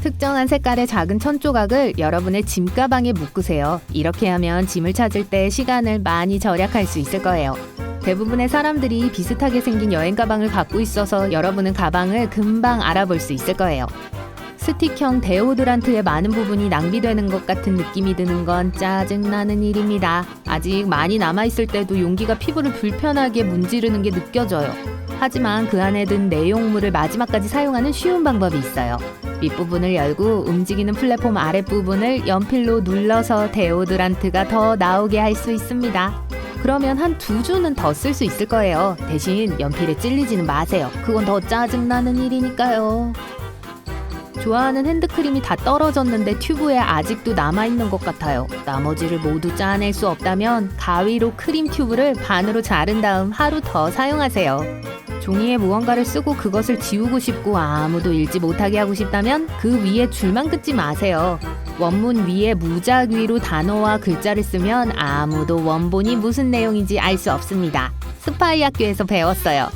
특정한 색깔의 작은 천 조각을 여러분의 짐 가방에 묶으세요. 이렇게 하면 짐을 찾을 때 시간을 많이 절약할 수 있을 거예요. 대부분의 사람들이 비슷하게 생긴 여행 가방을 갖고 있어서 여러분은 가방을 금방 알아볼 수 있을 거예요. 스틱형 데오드란트의 많은 부분이 낭비되는 것 같은 느낌이 드는 건 짜증나는 일입니다. 아직 많이 남아있을 때도 용기가 피부를 불편하게 문지르는 게 느껴져요. 하지만 그 안에 든 내용물을 마지막까지 사용하는 쉬운 방법이 있어요. 밑부분을 열고 움직이는 플랫폼 아랫부분을 연필로 눌러서 데오드란트가 더 나오게 할 수 있습니다. 그러면 한 2주는 더 쓸 수 있을 거예요. 대신 연필에 찔리지는 마세요. 그건 더 짜증나는 일이니까요. 좋아하는 핸드크림이 다 떨어졌는데 튜브에 아직도 남아있는 것 같아요. 나머지를 모두 짜낼 수 없다면 가위로 크림 튜브를 반으로 자른 다음 하루 더 사용하세요. 종이에 무언가를 쓰고 그것을 지우고 싶고 아무도 읽지 못하게 하고 싶다면 그 위에 줄만 긋지 마세요. 원문 위에 무작위로 단어와 글자를 쓰면 아무도 원본이 무슨 내용인지 알 수 없습니다. 스파이 학교에서 배웠어요.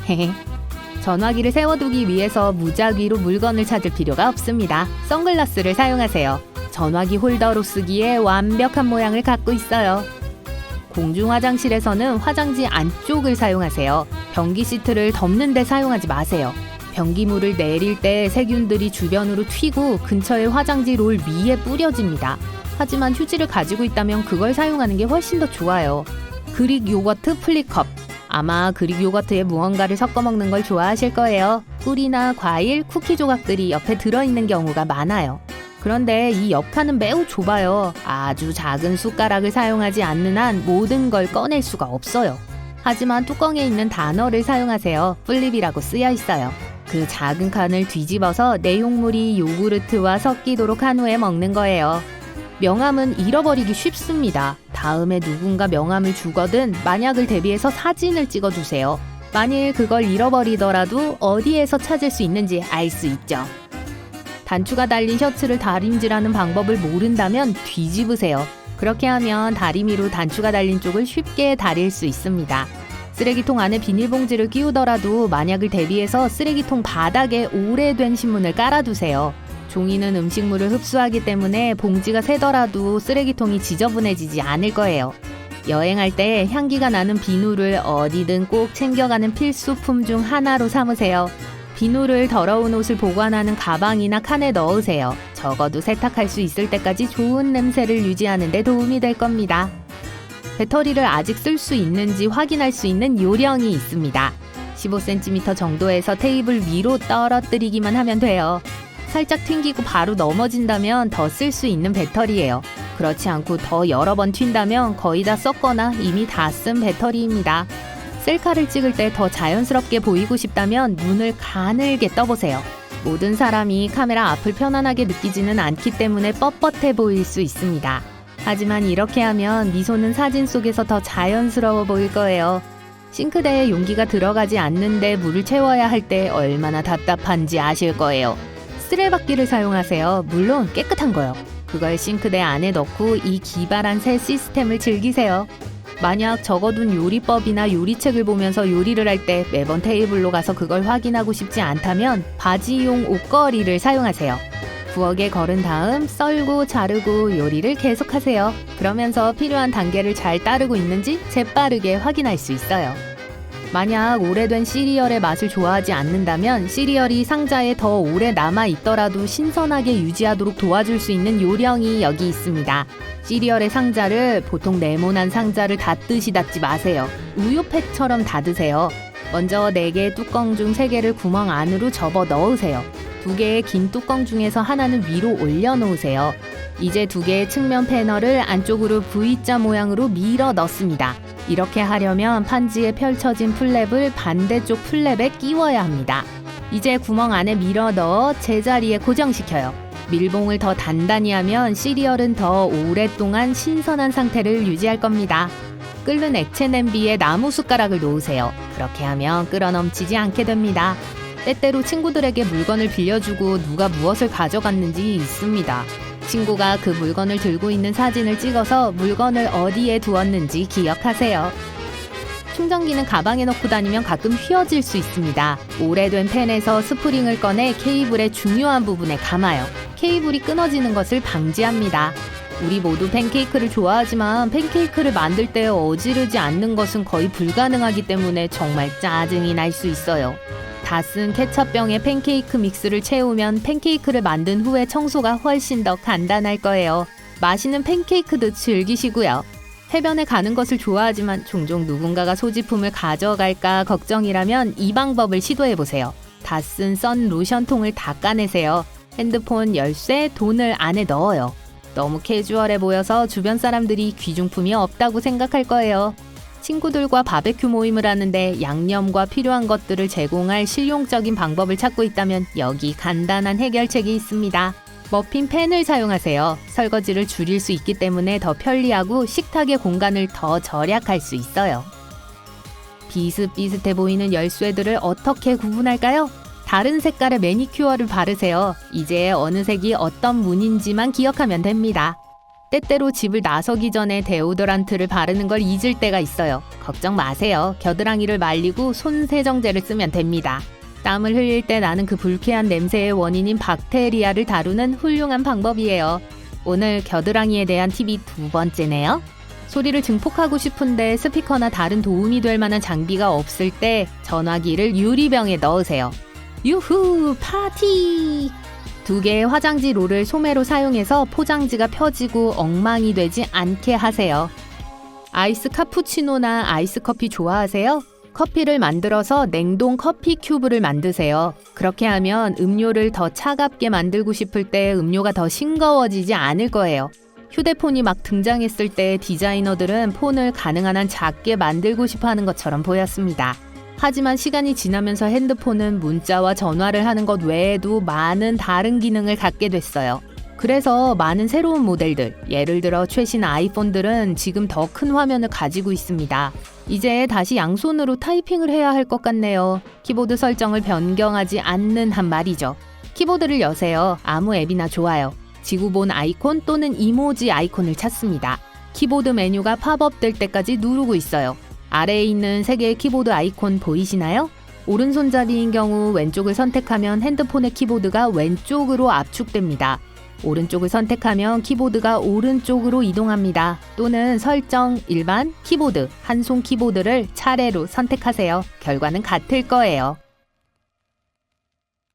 전화기를 세워두기 위해서 무작위로 물건을 찾을 필요가 없습니다. 선글라스를 사용하세요. 전화기 홀더로 쓰기에 완벽한 모양을 갖고 있어요. 공중 화장실에서는 화장지 안쪽을 사용하세요. 변기 시트를 덮는 데 사용하지 마세요. 변기물을 내릴 때 세균들이 주변으로 튀고 근처의 화장지 롤 위에 뿌려집니다. 하지만 휴지를 가지고 있다면 그걸 사용하는 게 훨씬 더 좋아요. 그릭 요거트 플리컵. 아마 그릭 요거트에 무언가를 섞어 먹는 걸 좋아하실 거예요. 꿀이나 과일, 쿠키 조각들이 옆에 들어있는 경우가 많아요. 그런데 이 옆칸은 매우 좁아요. 아주 작은 숟가락을 사용하지 않는 한 모든 걸 꺼낼 수가 없어요. 하지만 뚜껑에 있는 단어를 사용하세요. 플립이라고 쓰여 있어요. 그 작은 칸을 뒤집어서 내용물이 요구르트와 섞이도록 한 후에 먹는 거예요. 명함은 잃어버리기 쉽습니다. 다음에 누군가 명함을 주거든 만약을 대비해서 사진을 찍어주세요. 만일 그걸 잃어버리더라도 어디에서 찾을 수 있는지 알 수 있죠. 단추가 달린 셔츠를 다림질하는 방법을 모른다면 뒤집으세요. 그렇게 하면 다리미로 단추가 달린 쪽을 쉽게 다릴 수 있습니다. 쓰레기통 안에 비닐봉지를 끼우더라도 만약을 대비해서 쓰레기통 바닥에 오래된 신문을 깔아두세요. 종이는 음식물을 흡수하기 때문에 봉지가 새더라도 쓰레기통이 지저분해지지 않을 거예요. 여행할 때 향기가 나는 비누를 어디든 꼭 챙겨가는 필수품 중 하나로 삼으세요. 비누를 더러운 옷을 보관하는 가방이나 칸에 넣으세요. 적어도 세탁할 수 있을 때까지 좋은 냄새를 유지하는 데 도움이 될 겁니다. 배터리를 아직 쓸 수 있는지 확인할 수 있는 요령이 있습니다. 15cm 정도에서 테이블 위로 떨어뜨리기만 하면 돼요. 살짝 튕기고 바로 넘어진다면 더 쓸 수 있는 배터리예요. 그렇지 않고 더 여러 번 튄다면 거의 다 썼거나 이미 다 쓴 배터리입니다. 셀카를 찍을 때 더 자연스럽게 보이고 싶다면 눈을 가늘게 떠보세요. 모든 사람이 카메라 앞을 편안하게 느끼지는 않기 때문에 뻣뻣해 보일 수 있습니다. 하지만 이렇게 하면 미소는 사진 속에서 더 자연스러워 보일 거예요. 싱크대에 용기가 들어가지 않는데 물을 채워야 할 때 얼마나 답답한지 아실 거예요. 쓰레받기를 사용하세요. 물론 깨끗한 거요. 그걸 싱크대 안에 넣고 이 기발한 새 시스템을 즐기세요. 만약 적어둔 요리법이나 요리책을 보면서 요리를 할 때 매번 테이블로 가서 그걸 확인하고 싶지 않다면 바지용 옷걸이를 사용하세요. 부엌에 걸은 다음 썰고 자르고 요리를 계속하세요. 그러면서 필요한 단계를 잘 따르고 있는지 재빠르게 확인할 수 있어요. 만약 오래된 시리얼의 맛을 좋아하지 않는다면 시리얼이 상자에 더 오래 남아있더라도 신선하게 유지하도록 도와줄 수 있는 요령이 여기 있습니다. 시리얼의 상자를 보통 네모난 상자를 닫듯이 닫지 마세요. 우유팩처럼 닫으세요. 먼저 4개의 뚜껑 중 3개를 구멍 안으로 접어 넣으세요. 2개의 긴 뚜껑 중에서 하나는 위로 올려놓으세요. 이제 2개의 측면 패널을 안쪽으로 V자 모양으로 밀어 넣습니다. 이렇게 하려면 판지에 펼쳐진 플랩을 반대쪽 플랩에 끼워야 합니다. 이제 구멍 안에 밀어 넣어 제자리에 고정시켜요. 밀봉을 더 단단히 하면 시리얼은 더 오랫동안 신선한 상태를 유지할 겁니다. 끓는 액체 냄비에 나무 숟가락을 놓으세요. 그렇게 하면 끓어 넘치지 않게 됩니다. 때때로 친구들에게 물건을 빌려주고 누가 무엇을 가져갔는지 있습니다. 친구가 그 물건을 들고 있는 사진을 찍어서 물건을 어디에 두었는지 기억하세요. 충전기는 가방에 넣고 다니면 가끔 휘어질 수 있습니다. 오래된 펜에서 스프링을 꺼내 케이블의 중요한 부분에 감아요. 케이블이 끊어지는 것을 방지합니다. 우리 모두 팬케이크를 좋아하지만 팬케이크를 만들 때 어지르지 않는 것은 거의 불가능하기 때문에 정말 짜증이 날 수 있어요. 다 쓴 케첩병에 팬케이크 믹스를 채우면 팬케이크를 만든 후에 청소가 훨씬 더 간단할 거예요. 맛있는 팬케이크도 즐기시고요. 해변에 가는 것을 좋아하지만 종종 누군가가 소지품을 가져갈까 걱정이라면 이 방법을 시도해보세요. 다 쓴 선 로션통을 닦아내세요. 핸드폰, 열쇠, 돈을 안에 넣어요. 너무 캐주얼해 보여서 주변 사람들이 귀중품이 없다고 생각할 거예요. 친구들과 바베큐 모임을 하는데 양념과 필요한 것들을 제공할 실용적인 방법을 찾고 있다면 여기 간단한 해결책이 있습니다. 머핀 팬을 사용하세요. 설거지를 줄일 수 있기 때문에 더 편리하고 식탁의 공간을 더 절약할 수 있어요. 비슷비슷해 보이는 열쇠들을 어떻게 구분할까요? 다른 색깔의 매니큐어를 바르세요. 이제 어느 색이 어떤 무늬인지만 기억하면 됩니다. 때때로 집을 나서기 전에 데오도란트를 바르는 걸 잊을 때가 있어요. 걱정 마세요. 겨드랑이를 말리고 손 세정제를 쓰면 됩니다. 땀을 흘릴 때 나는 그 불쾌한 냄새의 원인인 박테리아를 다루는 훌륭한 방법이에요. 오늘 겨드랑이에 대한 팁이 2번째네요. 소리를 증폭하고 싶은데 스피커나 다른 도움이 될 만한 장비가 없을 때 전화기를 유리병에 넣으세요. 유후! 파티! 2개의 화장지 롤을 소매로 사용해서 포장지가 펴지고 엉망이 되지 않게 하세요. 아이스 카푸치노나 아이스 커피 좋아하세요? 커피를 만들어서 냉동 커피 큐브를 만드세요. 그렇게 하면 음료를 더 차갑게 만들고 싶을 때 음료가 더 싱거워지지 않을 거예요. 휴대폰이 막 등장했을 때 디자이너들은 폰을 가능한 한 작게 만들고 싶어 하는 것처럼 보였습니다. 하지만 시간이 지나면서 핸드폰은 문자와 전화를 하는 것 외에도 많은 다른 기능을 갖게 됐어요. 그래서 많은 새로운 모델들, 예를 들어 최신 아이폰들은 지금 더 큰 화면을 가지고 있습니다. 이제 다시 양손으로 타이핑을 해야 할 것 같네요. 키보드 설정을 변경하지 않는 한 말이죠. 키보드를 여세요. 아무 앱이나 좋아요. 지구본 아이콘 또는 이모지 아이콘을 찾습니다. 키보드 메뉴가 팝업 될 때까지 누르고 있어요. 아래에 있는 3개의 키보드 아이콘 보이시나요? 오른손잡이인 경우 왼쪽을 선택하면 핸드폰의 키보드가 왼쪽으로 압축됩니다. 오른쪽을 선택하면 키보드가 오른쪽으로 이동합니다. 또는 설정, 일반, 키보드, 한손 키보드를 차례로 선택하세요. 결과는 같을 거예요.